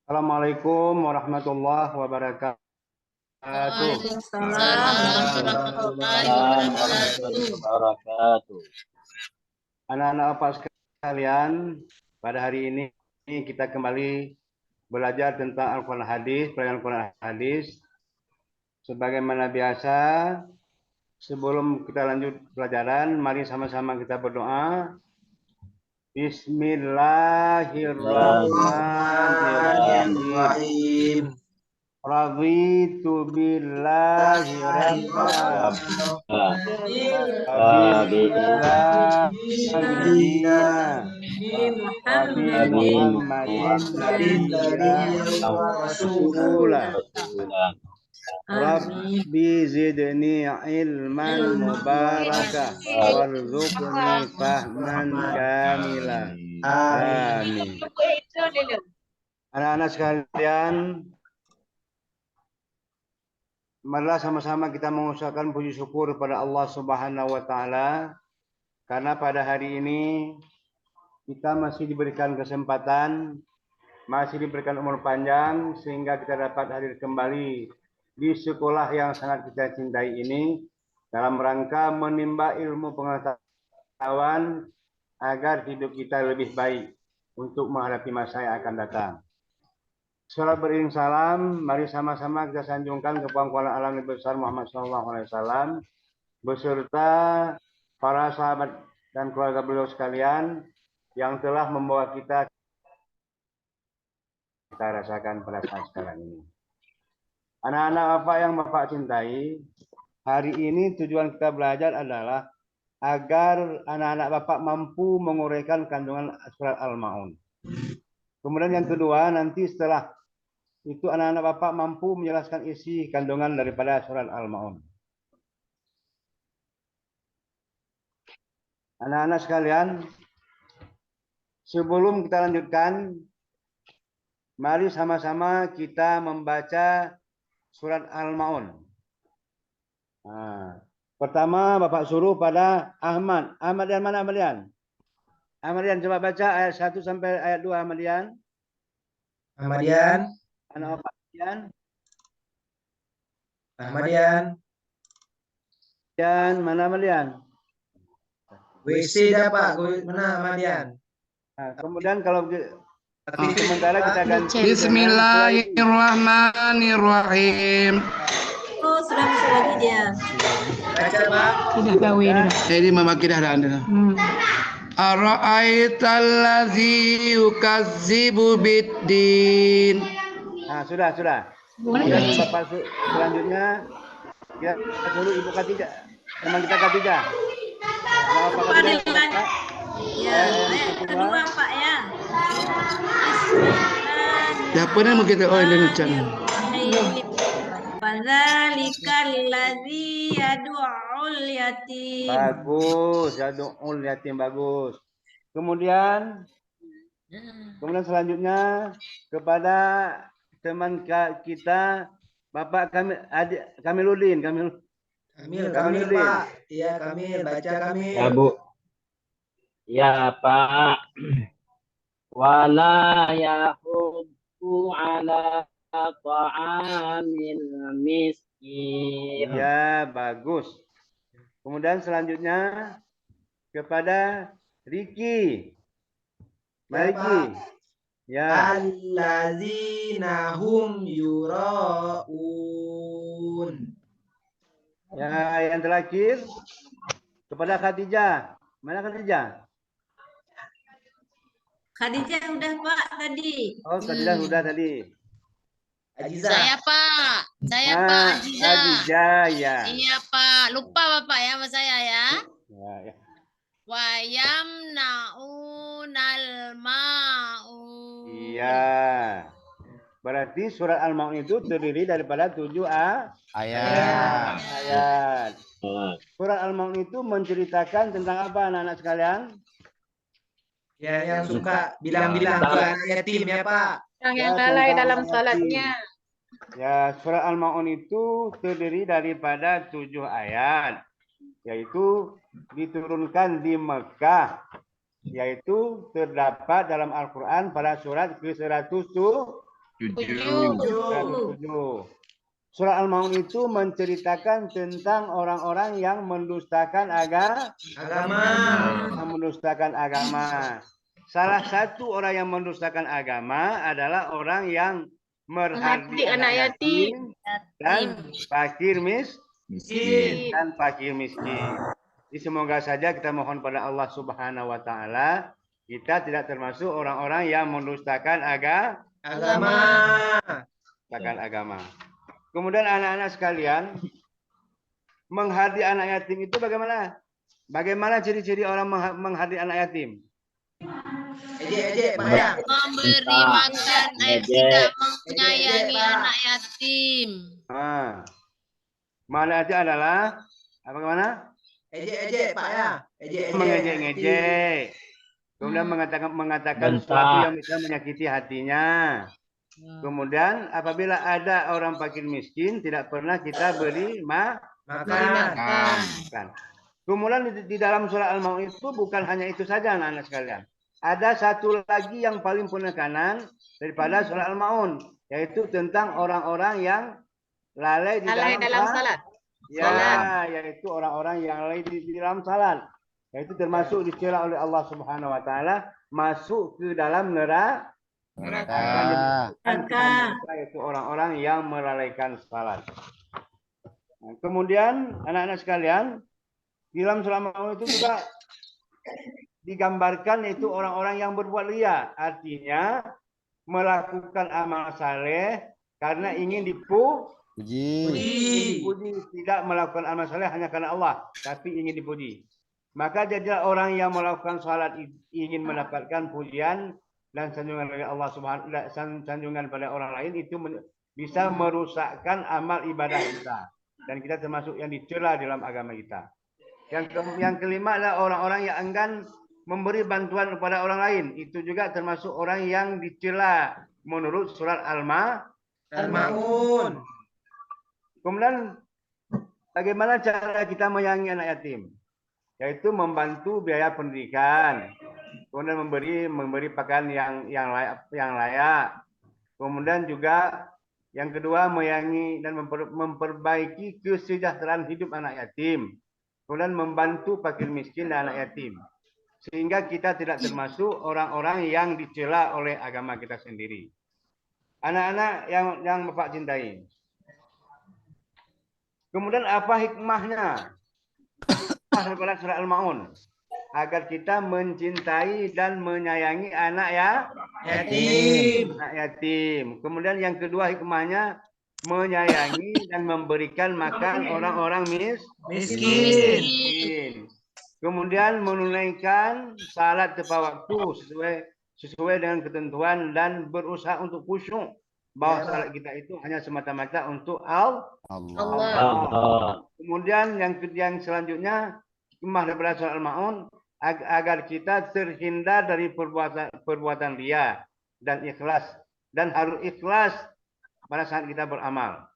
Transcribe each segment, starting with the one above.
Assalamualaikum warahmatullahi wabarakatuh. Waalaikumsalam warahmatullahi Warahmatullahi wabarakatuh. wabarakatuh. Anak-anak Bapak sekalian, pada hari ini kita kembali belajar tentang Al-Quran Hadis, pelajaran Al-Quran Hadis. Sebagaimana biasa, sebelum kita lanjut pelajaran, mari sama-sama kita berdoa. Bismillahirrahmanirrahim. Raditu billahi rabba Nabiyyina wa bi Muhammadin nabiyyan wa rasulah. Rabbi zidni ilman mubarakah warzuqni fahman kamila. Amin. Anak-anak sekalian, marilah sama-sama kita mengucapkan puji syukur kepada Allah Subhanahu wa taala karena pada hari ini kita masih diberikan kesempatan, masih diberikan umur panjang sehingga kita dapat hadir kembali di sekolah yang sangat kita cintai ini dalam rangka menimba ilmu pengetahuan agar hidup kita lebih baik untuk menghadapi masa yang akan datang. Salat beriring salam, mari sama-sama kita sanjungkan ke pangkualan alam Nabi besar Muhammad SAW beserta para sahabat dan keluarga beliau sekalian yang telah membawa kita rasakan pada saat sekarang ini. Anak-anak apa yang Bapak cintai, hari ini tujuan kita belajar adalah agar anak-anak Bapak mampu menguraikan kandungan surat Al-Maun. Kemudian yang kedua, nanti setelah itu anak-anak Bapak mampu menjelaskan isi kandungan daripada surat Al-Maun. Anak-anak sekalian, sebelum kita lanjutkan, mari sama-sama kita membaca surat Al-Maun. Nah, pertama Bapak suruh pada Ahmad. Ahmadian mana Ahmadian? Ahmadian coba baca ayat 1 sampai ayat 2 Ahmadian. Ahmadian. Anak Bapak Ahmadian. Ahmadian. Dan mana Ahmadian? WC dah Pak, mana Ahmadian? Nah, kemudian kalau sementara kita ganti. Bismillahirrahmanirrahim. Oh, sudah masuk lagi dia. Baca Pak. Sudah kawin dah. Ini mama kita dah ada. Ara'aital ladzi yukazzibu biddin. Nah, sudah. Kemudian Bapak selanjutnya ya suruh Ibu Khatijah. Teman kita Khatijah. Pak Pak. Ya, ayat kedua Pak ya. Ya pernah mau kita Indonesia. Fadzalikal ladzi yad'ul yatim. Bagus, yad'ul yatim bagus. Kemudian selanjutnya kepada teman kita Bapak Kamiludin. Kamil Pak. Iya, Kamil, baca Kamil. Ya Bu. Ya Pak. Wala yahuddu ala ta'amil miskin. Ya, bagus. Kemudian selanjutnya kepada Riki. Riki. Ya. Allazina hum yura'un. Ya, yang terakhir kepada Khatijah. Mana Khatijah? Khadijah udah Pak tadi. Oh, Khatijah sudah tadi. Ajiza. Saya Pak Ajiza. Ajiza ya. Iya Pak, lupa Bapak ya sama saya ya. Ya. Wayam naunal ma'un. Iya. Berarti surat Al-Maun itu terdiri daripada 7 ayat. Surat Al-Maun itu menceritakan tentang apa anak-anak sekalian? Ya, yang suka bilang-bilang ke anak yatim ya Pak. Yang lalai dalam salatnya. Ya, surat Al-Maun itu terdiri daripada 7 ayat, yaitu diturunkan di Mekah, yaitu terdapat dalam Al-Quran pada surat ke-107 Tujuh. 107. Surah Al-Maun itu menceritakan tentang orang-orang yang mendustakan Agama. agama. Salah satu orang yang mendustakan agama adalah orang yang merhati anak yatim dan fakir Miskin. miskin. Jadi semoga saja kita mohon pada Allah Subhanahu wa taala kita tidak termasuk orang-orang yang mendustakan Agama. agama. Kemudian anak-anak sekalian, menghardi anak yatim itu bagaimana? Bagaimana ciri-ciri orang menghardi anak yatim? Ejek, Pak ya. Memberi makan, tidak menyayangi anak yatim. Mana itu adalah bagaimana? Ejek, Pak ya. Mengejek-ngejek. Kemudian mengatakan sesuatu yang bisa menyakiti hatinya. Kemudian apabila ada orang fakir miskin tidak pernah kita beri makan. Kemudian di dalam surah Al-Maun itu bukan hanya itu saja anak-anak sekalian. Ada satu lagi yang paling penekanan daripada surah Al-Maun, yaitu tentang orang-orang yang lalai dalam salat. Ya, yaitu orang-orang yang lalai di dalam salat. Yaitu termasuk dicela oleh Allah Subhanahu wa taala masuk ke dalam neraka. Yaitu orang-orang yang melalaikan salat. Nah, kemudian anak-anak sekalian, di dalam surah Al-Maun itu juga digambarkan yaitu orang-orang yang berbuat ria, artinya melakukan amal saleh karena ingin dipuji, tidak melakukan amal saleh hanya karena Allah, tapi ingin dipuji. Maka jadilah orang yang melakukan salat ingin mendapatkan pujian dan sanjungan dari Allah Subhanahu sanjungan pada orang lain itu bisa merusakkan amal ibadah kita dan kita termasuk yang dicela dalam agama kita. Yang kelima adalah orang-orang yang enggan memberi bantuan kepada orang lain, itu juga termasuk orang yang dicela menurut surat Al-Maun. Kemudian bagaimana cara kita menyayangi anak yatim? Yaitu membantu biaya pendidikan. Kemudian memberi pakaian yang layak. Kemudian juga yang kedua menyayangi dan memperbaiki kesejahteraan hidup anak yatim. Kemudian membantu fakir miskin dan anak yatim. Sehingga kita tidak termasuk orang-orang yang dicela oleh agama kita sendiri. Anak-anak yang Bapak cintai. Kemudian apa hikmahnya? Daripada surah Al-Maun. Agar kita mencintai dan menyayangi anak yatim. Kemudian yang kedua hikmahnya menyayangi dan memberikan makan orang-orang miskin. Kemudian menunaikan salat tepat waktu sesuai dengan ketentuan dan berusaha untuk khusyuk bahwa salat kita itu hanya semata-mata untuk Allah. Kemudian yang selanjutnya hikmah daripada surah Al-Maun agar kita terhindar dari perbuatan ria dan ikhlas dan harus ikhlas pada saat kita beramal.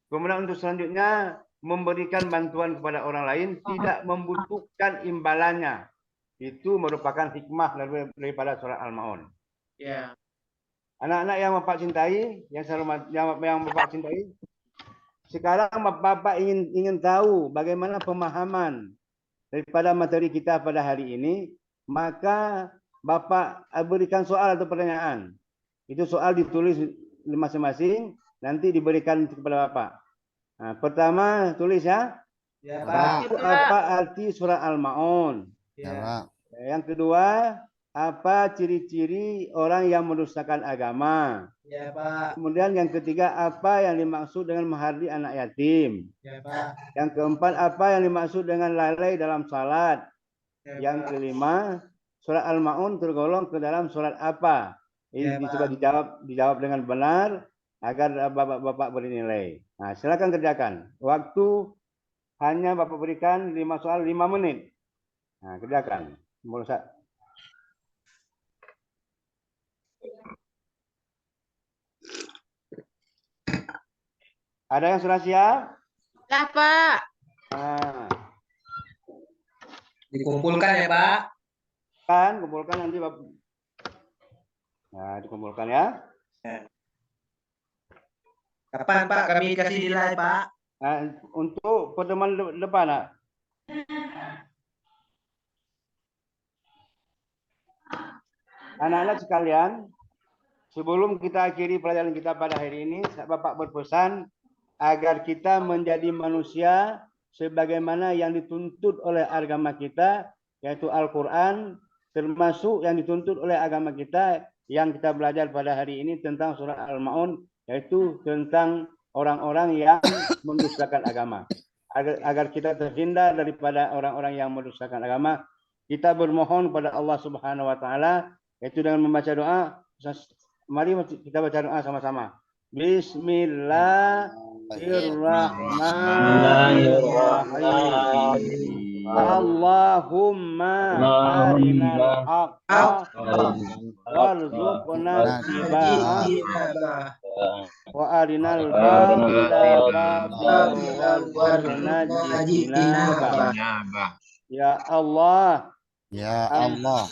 Kemudian untuk selanjutnya memberikan bantuan kepada orang lain tidak membutuhkan imbalannya. Itu merupakan hikmah daripada surah Al-Maun. Ya. Anak-anak yang Bapak cintai, yang Bapak cintai, sekarang Bapak ingin tahu bagaimana pemahaman daripada materi kita pada hari ini, maka Bapak berikan soal atau pertanyaan. Itu soal ditulis masing-masing, nanti diberikan kepada Bapak. Nah, pertama tulis ya. Ya, Pak. Apa arti surah Al-Maun? Ya, Pak. Yang kedua, apa ciri-ciri orang yang mendustakan agama? Ya, Pak. Kemudian yang ketiga, apa yang dimaksud dengan menghardi anak yatim? Ya, Pak. Yang keempat, apa yang dimaksud dengan lalai dalam salat? Ya, yang kelima, surat Al-Maun tergolong ke dalam surat apa? Ini coba dijawab dengan benar agar Bapak bernilai. Nah, silakan kerjakan. Waktu hanya Bapak berikan 5 soal 5 menit. Nah, kerjakan. Ada yang sudah siap? Lah, Pak. Nah. Dikumpulkan ya, Pak. Kumpulkan nanti Bapak. Nah, dikumpulkan ya. Kapan Pak kami kasih nilai Pak? Untuk pertemuan depan nak. Anak-anak sekalian, sebelum kita akhiri pelajaran kita pada hari ini, Bapak berpesan agar kita menjadi manusia sebagaimana yang dituntut oleh agama kita, yaitu Al-Quran, termasuk yang dituntut oleh agama kita yang kita belajar pada hari ini tentang surah Al-Ma'un, yaitu tentang orang-orang yang mendustakan agama. Agar kita terhindar daripada orang-orang yang mendustakan agama, kita bermohon kepada Allah Subhanahu wa taala yaitu dengan membaca doa. Mari kita baca doa sama-sama. Bismillahirrahmanirrahim. Allahumma arinal haqqa warzuqna ittiba'ah wa arinal batila warzuqna ijtinabah. Ya Allah, Ya Allah,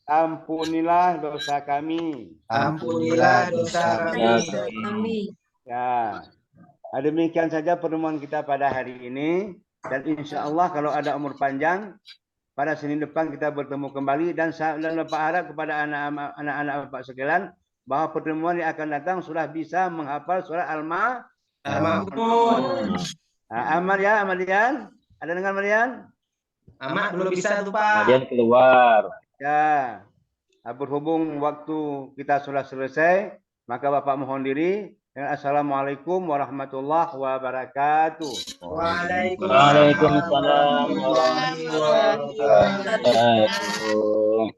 ampunilah dosa kami. Ampunilah dosa kami. Ya, demikian saja pertemuan kita pada hari ini. Dan insya Allah kalau ada umur panjang, pada Senin depan kita bertemu kembali. Dan Bapak harap kepada anak-anak Bapak sekalian, bahwa pertemuan yang akan datang sudah bisa menghafal surah Al-Ma'un. Amalian? Ada dengan Marian? Amak belum bisa tuh Pak. Kemudian keluar. Ya, berhubung waktu kita sudah selesai, maka Bapak mohon diri. Assalamualaikum warahmatullahi wabarakatuh. Waalaikumsalam warahmatullahi wabarakatuh.